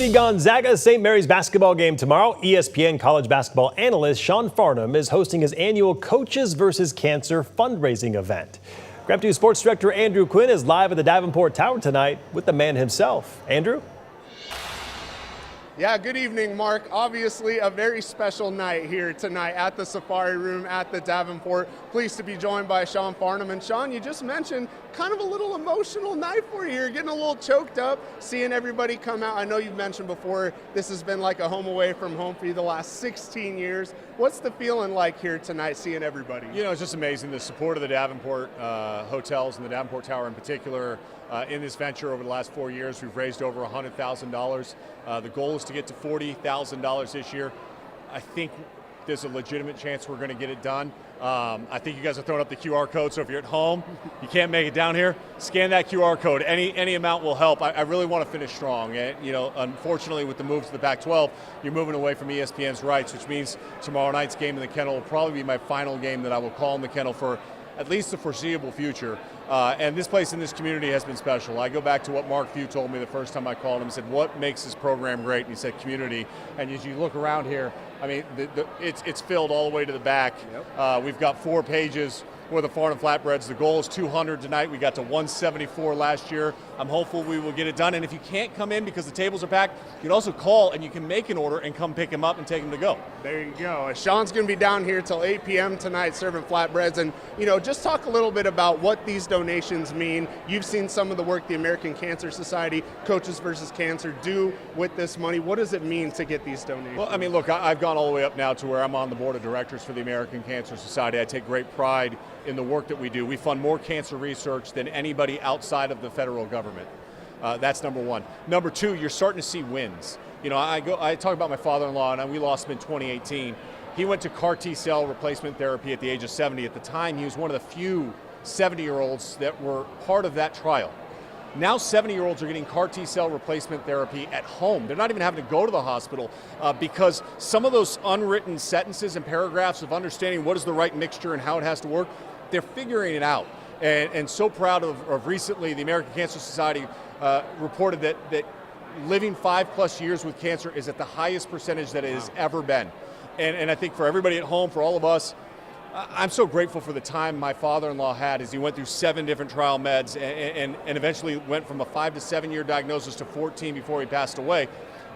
the Gonzaga-St. Mary's basketball game tomorrow. ESPN college basketball analyst Sean Farnham is hosting his annual Coaches vs. Cancer fundraising event. KREM 2 Sports Director Andrew Quinn is live at the Davenport Tower tonight with the man himself. Andrew? Yeah, good evening, Mark. Obviously, a very special night here tonight at the Safari Room at the Davenport. Pleased to be joined by Sean Farnham. And Sean, you just mentioned kind of a little emotional night for you. You're getting a little choked up, seeing everybody come out. I know you've mentioned before, this has been like a home away from home for you the last 16 years. What's the feeling like here tonight, seeing everybody? You know, it's just amazing, the support of the Davenport hotels and the Davenport Tower in particular in this venture over the last 4 years. We've raised over $100,000. The goal is to get to $40,000 this year. I think there's a legitimate chance we're going to get it done. I think you guys are throwing up the QR code, so if you're at home, you can't make it down here, scan that QR code. Any amount will help. I really want to finish strong. And, you know, unfortunately, with the move to the Pac-12, you're moving away from ESPN's rights, which means tomorrow night's game in the kennel will probably be my final game that I will call in the kennel for at least the foreseeable future. And this place in this community has been special. I go back to what Mark Few told me the first time I called him. He said, what makes this program great? And he said, community. And as you look around here, I mean, it's filled all the way to the back. Yep. We've got 4 pages with the Farnham Flatbreads. The goal is 200 tonight. We got to 174 last year. I'm hopeful we will get it done. And if you can't come in because the tables are packed, you can also call and you can make an order and come pick them up and take them to go. There you go. Sean's going to be down here till 8 p.m. tonight serving flatbreads. And, you know, just talk a little bit about what these donations mean. You've seen some of the work the American Cancer Society, Coaches vs. Cancer, do with this money. What does it mean to get these donations? Well, I mean, look, I've gone all the way up now to where I'm on the board of directors for the American Cancer Society. I take great pride in the work that we do. We fund more cancer research than anybody outside of the federal government. That's number one. Number two, you're starting to see wins. You know, I talk about my father-in-law, and we lost him in 2018. He went to CAR T-cell replacement therapy at the age of 70. At the time, he was one of the few 70-year-olds that were part of that trial. Now 70-year-olds are getting CAR T-cell replacement therapy at home. They're not even having to go to the hospital because some of those unwritten sentences and paragraphs of understanding what is the right mixture and how it has to work, they're figuring it out. And so proud of recently, the American Cancer Society reported that living 5+ years with cancer is at the highest percentage that it has ever been. And I think for everybody at home, for all of us, I'm so grateful for the time my father-in-law had as he went through 7 different trial meds and eventually went from a 5 to 7 year diagnosis to 14 before he passed away.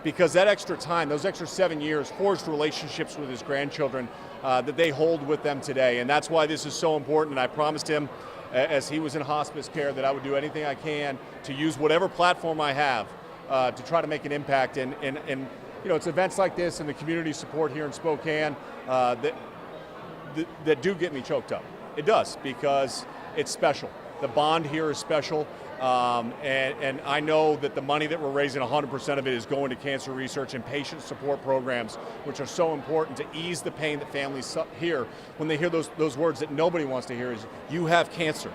Because that extra time, those extra 7 years, forged relationships with his grandchildren that they hold with them today. And that's why this is so important. And I promised him, as he was in hospice care, that I would do anything I can to use whatever platform I have to try to make an impact. And you know, it's events like this and the community support here in Spokane that do get me choked up. It does, because it's special. The bond here is special. And I know that the money that we're raising, 100% of it is going to cancer research and patient support programs, which are so important to ease the pain that families hear when they hear those words that nobody wants to hear is, you have cancer.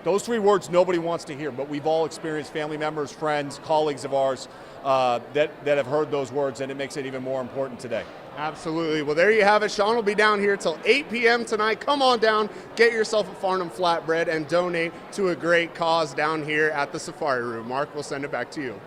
Those 3 words nobody wants to hear, but we've all experienced family members, friends, colleagues of ours that have heard those words, and it makes it even more important today. Absolutely. Well, there you have it. Sean will be down here till 8 p.m. tonight. Come on down, get yourself a Farnham Flatbread, and donate to a great cause down here at the Safari Room. Mark, we'll send it back to you.